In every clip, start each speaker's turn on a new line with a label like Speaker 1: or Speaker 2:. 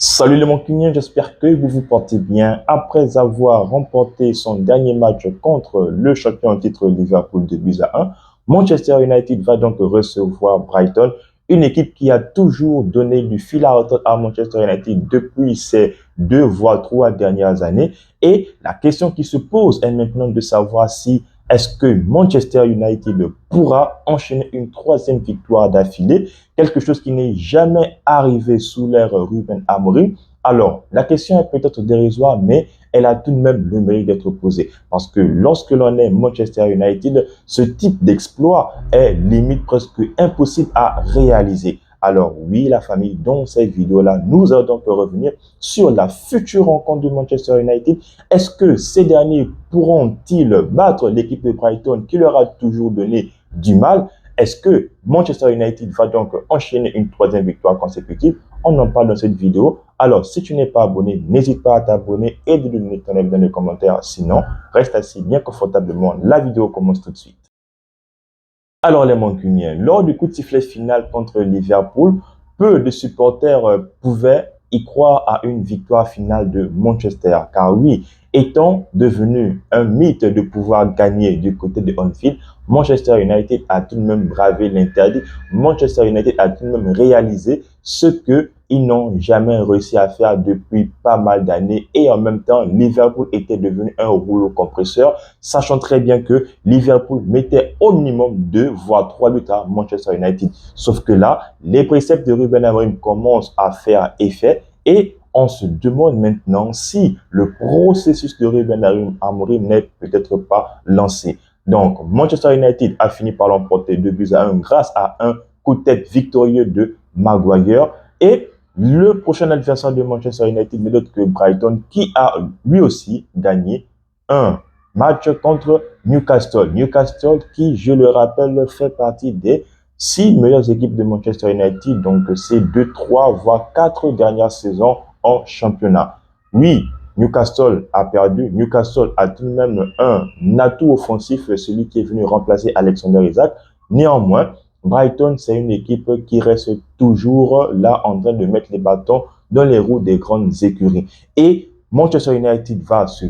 Speaker 1: Salut les Mancuniens, j'espère que vous vous portez bien. Après avoir remporté son dernier match contre le champion en titre Liverpool de buts à 1, Manchester United va donc recevoir Brighton, une équipe qui a toujours donné du fil à retordre à Manchester United depuis ces 2 voire 3 dernières années. Et la question qui se pose est maintenant de savoir si est-ce que Manchester United pourra enchaîner une troisième victoire d'affilée, quelque chose qui n'est jamais arrivé sous l'ère Ruben Amorim. Alors, la question est peut-être dérisoire, mais elle a tout de même le mérite d'être posée. Parce que lorsque l'on est Manchester United, ce type d'exploit est limite presque impossible à réaliser. Alors oui, la famille, dans cette vidéo-là, nous allons donc revenir sur la future rencontre de Manchester United. Est-ce que ces derniers pourront-ils battre l'équipe de Brighton qui leur a toujours donné du mal? Est-ce que Manchester United va donc enchaîner une troisième victoire consécutive? On en parle dans cette vidéo. Alors, si tu n'es pas abonné, n'hésite pas à t'abonner et de donner ton avis dans les commentaires. Sinon, reste assis bien confortablement. La vidéo commence tout de suite. Alors, les Mancuniens, lors du coup de sifflet final contre Liverpool, peu de supporters pouvaient y croire à une victoire finale de Manchester. Car oui, étant devenu un mythe de pouvoir gagner du côté de Anfield, Manchester United a tout de même bravé l'interdit. Manchester United a tout de même réalisé ce qu'ils n'ont jamais réussi à faire depuis pas mal d'années. Et en même temps, Liverpool était devenu un rouleau compresseur, sachant très bien que Liverpool mettait au minimum 2 voire 3 buts à Manchester United. Sauf que là, les préceptes de Ruben Amorim commencent à faire effet et on se demande maintenant si le processus de Ruben Amorim n'est peut-être pas lancé. Donc, Manchester United a fini par l'emporter 2 buts à 1 grâce à un coup de tête victorieux de Maguire. Et le prochain adversaire de Manchester United n'est autre que Brighton, qui a lui aussi gagné un match contre Newcastle. Newcastle qui, je le rappelle, fait partie des 6 meilleures équipes de Manchester United, donc c'est 2, 3 voire 4 dernières saisons en championnat. Oui, Newcastle a perdu. Newcastle a tout de même un atout offensif, celui qui est venu remplacer Alexander Isak. Néanmoins, Brighton, c'est une équipe qui reste toujours là en train de mettre les bâtons dans les roues des grandes écuries. Et Manchester United va se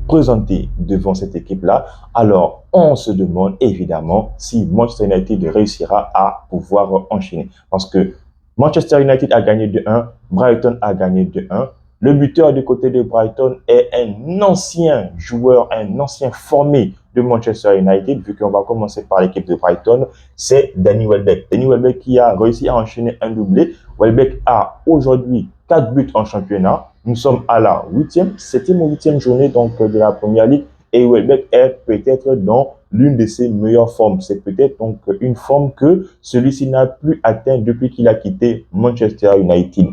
Speaker 1: présenter devant cette équipe-là. Alors, on se demande évidemment si Manchester United réussira à pouvoir enchaîner. Parce que Manchester United a gagné 2-1, Brighton a gagné 2-1. Le buteur du côté de Brighton est un ancien joueur, un ancien formé de Manchester United, vu qu'on va commencer par l'équipe de Brighton, c'est Danny Welbeck. Danny Welbeck qui a réussi à enchaîner un doublé. Welbeck a aujourd'hui 4 buts en championnat. Nous sommes à la 7e ou 8e journée donc, de la Première Ligue et Welbeck est peut-être dans l'une de ses meilleures formes. C'est peut-être donc une forme que celui-ci n'a plus atteint depuis qu'il a quitté Manchester United.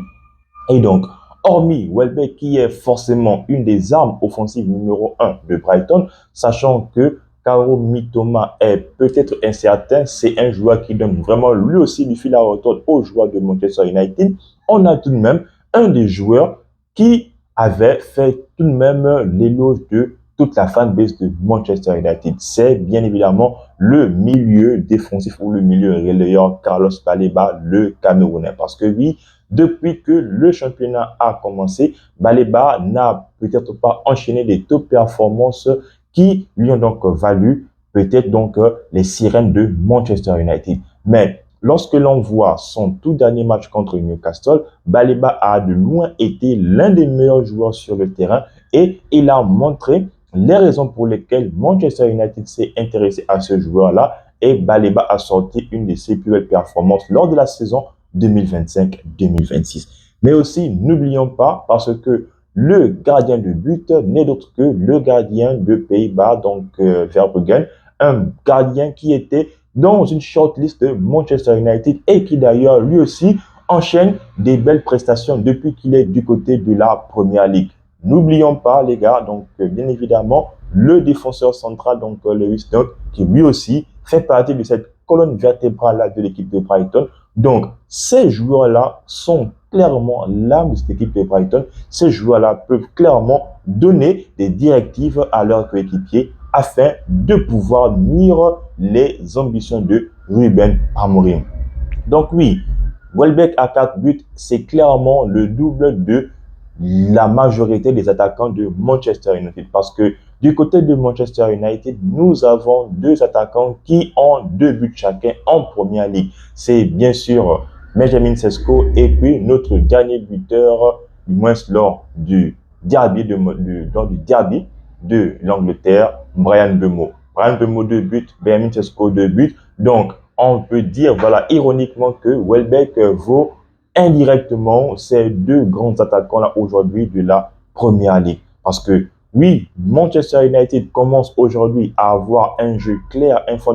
Speaker 1: Et donc, hormis Welbeck qui est forcément une des armes offensives numéro 1 de Brighton, sachant que Kaoru Mitoma est peut-être incertain, c'est un joueur qui donne vraiment lui aussi du fil à retordre aux joueurs de Manchester United. On a tout de même un des joueurs qui avait fait tout de même l'éloge de toute la fanbase de Manchester United. C'est bien évidemment le milieu défensif ou le milieu relayeur Carlos Baleba, le Camerounais. Parce que oui, depuis que le championnat a commencé, Baleba n'a peut-être pas enchaîné des top performances qui lui ont donc valu peut-être donc les sirènes de Manchester United. Mais lorsque l'on voit son tout dernier match contre Newcastle, Baleba a de loin été l'un des meilleurs joueurs sur le terrain et il a montré les raisons pour lesquelles Manchester United s'est intéressé à ce joueur-là et Baleba a sorti une de ses plus belles performances lors de la saison 2025-2026. Mais aussi, n'oublions pas, parce que le gardien de but n'est d'autre que le gardien de Pays-Bas, donc Verbruggen, un gardien qui était dans une shortlist de Manchester United et qui d'ailleurs lui aussi enchaîne des belles prestations depuis qu'il est du côté de la Première Ligue. N'oublions pas les gars, donc bien évidemment, le défenseur central, donc Lewis Dunk, qui lui aussi fait partie de cette colonne vertébrale de l'équipe de Brighton. Donc, ces joueurs-là sont clairement l'âme de cette équipe de Brighton. Ces joueurs-là peuvent clairement donner des directives à leurs coéquipiers afin de pouvoir nuire les ambitions de Ruben Amorim. Donc oui, Welbeck à 4 buts, c'est clairement le double de la majorité des attaquants de Manchester United. Parce que du côté de Manchester United, nous avons deux attaquants qui ont 2 buts chacun en première ligue. C'est bien sûr Benjamin Sesko et puis notre dernier buteur, du moins lors du derby de l'Angleterre, Bryan Mbeumo. Bryan Mbeumo 2 buts, Benjamin Sesko 2 buts. Donc, on peut dire, voilà, ironiquement que Welbeck vaut indirectement ces deux grands attaquants-là aujourd'hui de la Première Ligue. Parce que, oui, Manchester United commence aujourd'hui à avoir un jeu clair, un fond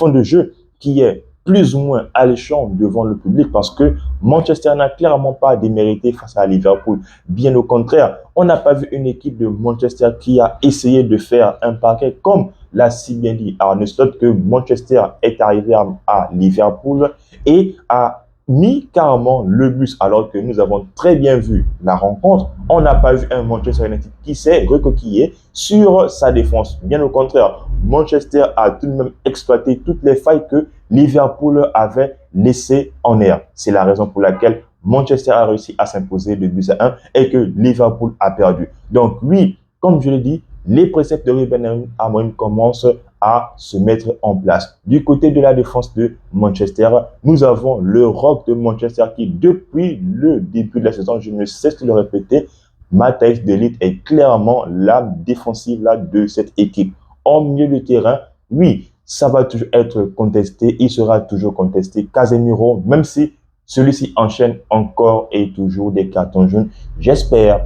Speaker 1: de jeu qui est plus ou moins alléchant devant le public parce que Manchester n'a clairement pas démérité face à Liverpool. Bien au contraire, on n'a pas vu une équipe de Manchester qui a essayé de faire un paquet comme l'a si bien dit Arne Slot que Manchester est arrivé à Liverpool et a mis carrément le bus alors que nous avons très bien vu la rencontre. On n'a pas vu un Manchester United qui s'est recoquillé sur sa défense. Bien au contraire, Manchester a tout de même exploité toutes les failles que Liverpool avait laissées en air. C'est la raison pour laquelle Manchester a réussi à s'imposer de 2-1 et que Liverpool a perdu. Donc oui, comme je l'ai dit, les préceptes de Ruben Amorim commencent à se mettre en place. Du côté de la défense de Manchester, nous avons le Rock de Manchester qui, depuis le début de la saison, je ne cesse de le répéter, Matthijs de Ligt est clairement l'âme défensive là, de cette équipe. En milieu de terrain, oui, ça va toujours être contesté, il sera toujours contesté. Casemiro, même si celui-ci enchaîne encore et toujours des cartons jaunes, j'espère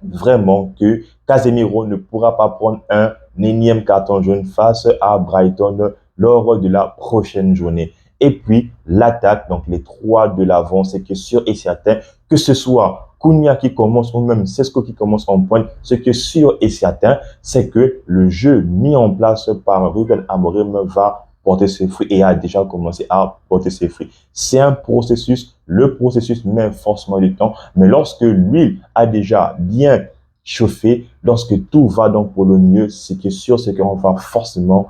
Speaker 1: vraiment que Casemiro ne pourra pas prendre un énième carton jaune face à Brighton lors de la prochaine journée. Et puis, l'attaque, donc les trois de l'avant, c'est que sûr et certain, que ce soit Cunha qui commence ou même Sesko qui commence en pointe, ce qui est sûr et certain, c'est que le jeu mis en place par Ruben Amorim va porter ses fruits et a déjà commencé à porter ses fruits. C'est un processus, le processus met forcément du temps, mais lorsque l'huile a déjà bien chauffé, lorsque tout va donc pour le mieux, ce qui est sûr, c'est qu'on va forcément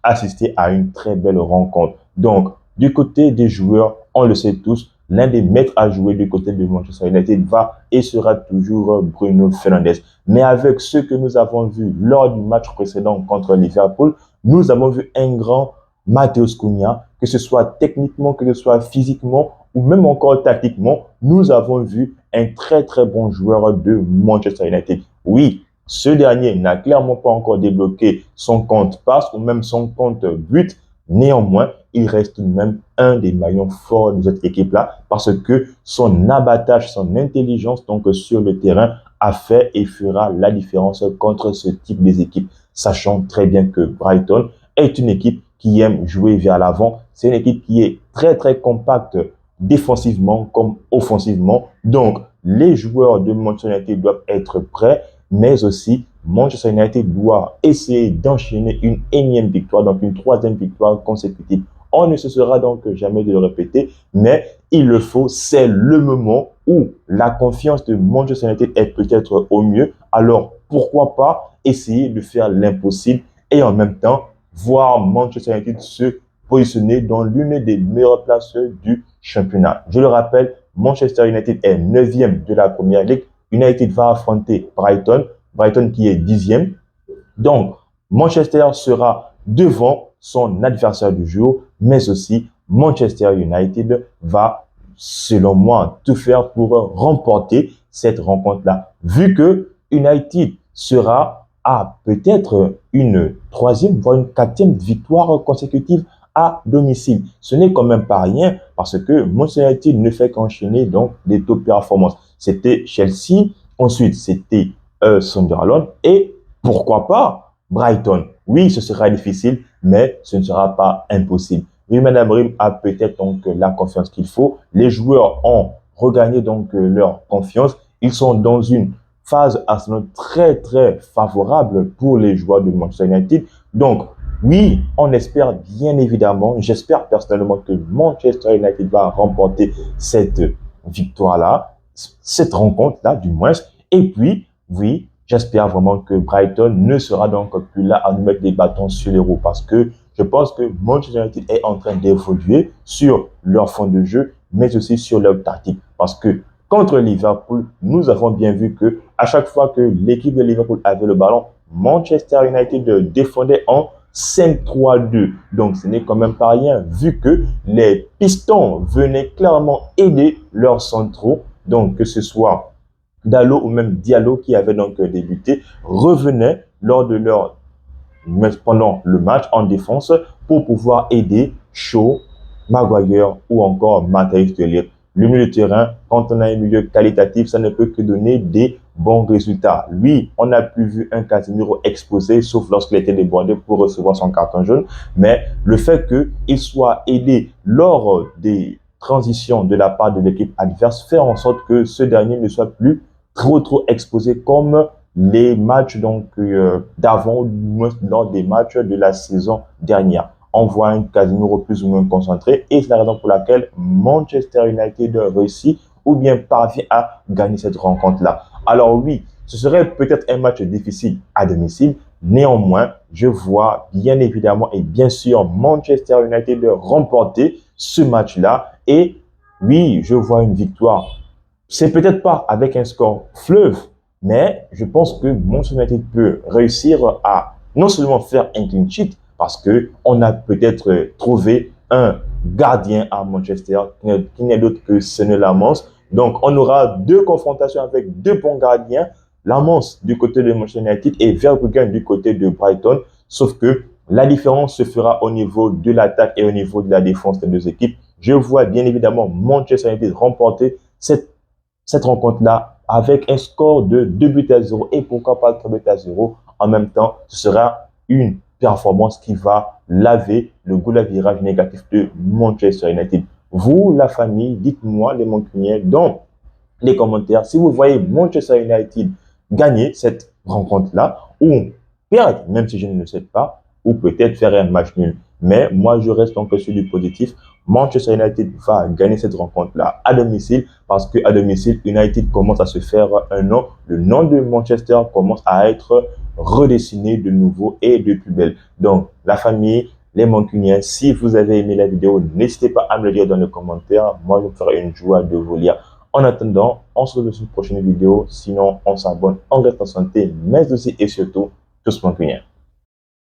Speaker 1: assister à une très belle rencontre. Donc, du côté des joueurs, on le sait tous, l'un des maîtres à jouer du côté de Manchester United va et sera toujours Bruno Fernandes. Mais avec ce que nous avons vu lors du match précédent contre Liverpool, nous avons vu un grand Matheus Cunha, que ce soit techniquement, que ce soit physiquement ou même encore tactiquement, nous avons vu un très très bon joueur de Manchester United. Oui, ce dernier n'a clairement pas encore débloqué son compte passe ou même son compte but. Néanmoins, il reste tout de même un des maillons forts de cette équipe-là parce que son abattage, son intelligence donc sur le terrain a fait et fera la différence contre ce type d'équipe, sachant très bien que Brighton est une équipe qui aime jouer vers l'avant. C'est une équipe qui est très très compacte défensivement comme offensivement. Donc, les joueurs de Manchester United doivent être prêts, mais aussi Manchester United doit essayer d'enchaîner une énième victoire, donc une troisième victoire consécutive. On ne cessera donc jamais de le répéter, mais il le faut, c'est le moment où la confiance de Manchester United est peut-être au mieux. Alors, pourquoi pas essayer de faire l'impossible et en même temps voir Manchester United se positionner dans l'une des meilleures places du championnat. Je le rappelle, Manchester United est 9e de la Première Ligue. United va affronter Brighton qui est 10e. Donc, Manchester sera devant son adversaire du jour, mais aussi Manchester United va, selon moi, tout faire pour remporter cette rencontre-là. Vu que United sera à peut-être une troisième, voire une quatrième victoire consécutive à domicile. Ce n'est quand même pas rien parce que Manchester United ne fait qu'enchaîner donc des taux de performance. C'était Chelsea, ensuite c'était Sunderland et pourquoi pas Brighton. Oui, ce sera difficile, mais ce ne sera pas impossible. Ruben Amorim a peut-être donc la confiance qu'il faut. Les joueurs ont regagné donc leur confiance. Ils sont dans une phase très très favorable pour les joueurs de Manchester United. Donc, oui, on espère bien évidemment, j'espère personnellement que Manchester United va remporter cette victoire-là, cette rencontre-là du moins. Et puis, oui, j'espère vraiment que Brighton ne sera donc plus là à nous mettre des bâtons sur les roues parce que je pense que Manchester United est en train d'évoluer sur leur fond de jeu, mais aussi sur leur tactique. Parce que contre Liverpool, nous avons bien vu que à chaque fois que l'équipe de Liverpool avait le ballon, Manchester United défendait en 5-3-2. Donc, ce n'est quand même pas rien, vu que les Pistons venaient clairement aider leurs centraux. Donc, que ce soit Dalot ou même Diallo qui avait donc débuté, revenaient lors de leur pendant le match en défense pour pouvoir aider Shaw, Maguire ou encore Matthijs de Ligt. Le milieu de terrain, quand on a un milieu qualitatif, ça ne peut que donner des bons résultats. Lui, on n'a plus vu un Casemiro exposé, sauf lorsqu'il était débordé pour recevoir son carton jaune. Mais le fait qu'il soit aidé lors des transitions de la part de l'équipe adverse fait en sorte que ce dernier ne soit plus trop exposé comme les matchs d'avant, lors des matchs de la saison dernière. On voit un Casemiro plus ou moins concentré et c'est la raison pour laquelle Manchester United réussit ou bien parvient à gagner cette rencontre-là. Alors oui, ce serait peut-être un match difficile à domicile. Néanmoins, je vois bien évidemment et bien sûr Manchester United remporter ce match-là. Et oui, je vois une victoire. C'est peut-être pas avec un score fleuve, mais je pense que Manchester United peut réussir à non seulement faire un clean sheet, parce qu'on a peut-être trouvé un gardien à Manchester qui n'est d'autre que Senne Lammens. Donc, on aura deux confrontations avec deux bons gardiens, Lammens du côté de Manchester United et Verbruggen du côté de Brighton. Sauf que la différence se fera au niveau de l'attaque et au niveau de la défense des deux équipes. Je vois bien évidemment Manchester United remporter cette rencontre-là avec un score de 2-0 et pourquoi pas 3-0. En même temps, ce sera une performance qui va laver le goût à virage négatif de Manchester United. Vous, la famille, dites-moi les Mancuniens dans les commentaires si vous voyez Manchester United gagner cette rencontre-là ou perdre, même si je ne le sais pas, ou peut-être faire un match nul. Mais moi, je reste donc sur du positif. Manchester United va gagner cette rencontre-là à domicile parce qu'à domicile, United commence à se faire un nom. Le nom de Manchester commence à être redessiné de nouveau et de plus belle. Donc, la famille, les Mancuniens, si vous avez aimé la vidéo, n'hésitez pas à me le dire dans les commentaires. Moi, je me ferai une joie de vous lire. En attendant, on se retrouve sur une prochaine vidéo. Sinon, on s'abonne, on reste en santé, mais aussi et surtout, tous Mancuniens.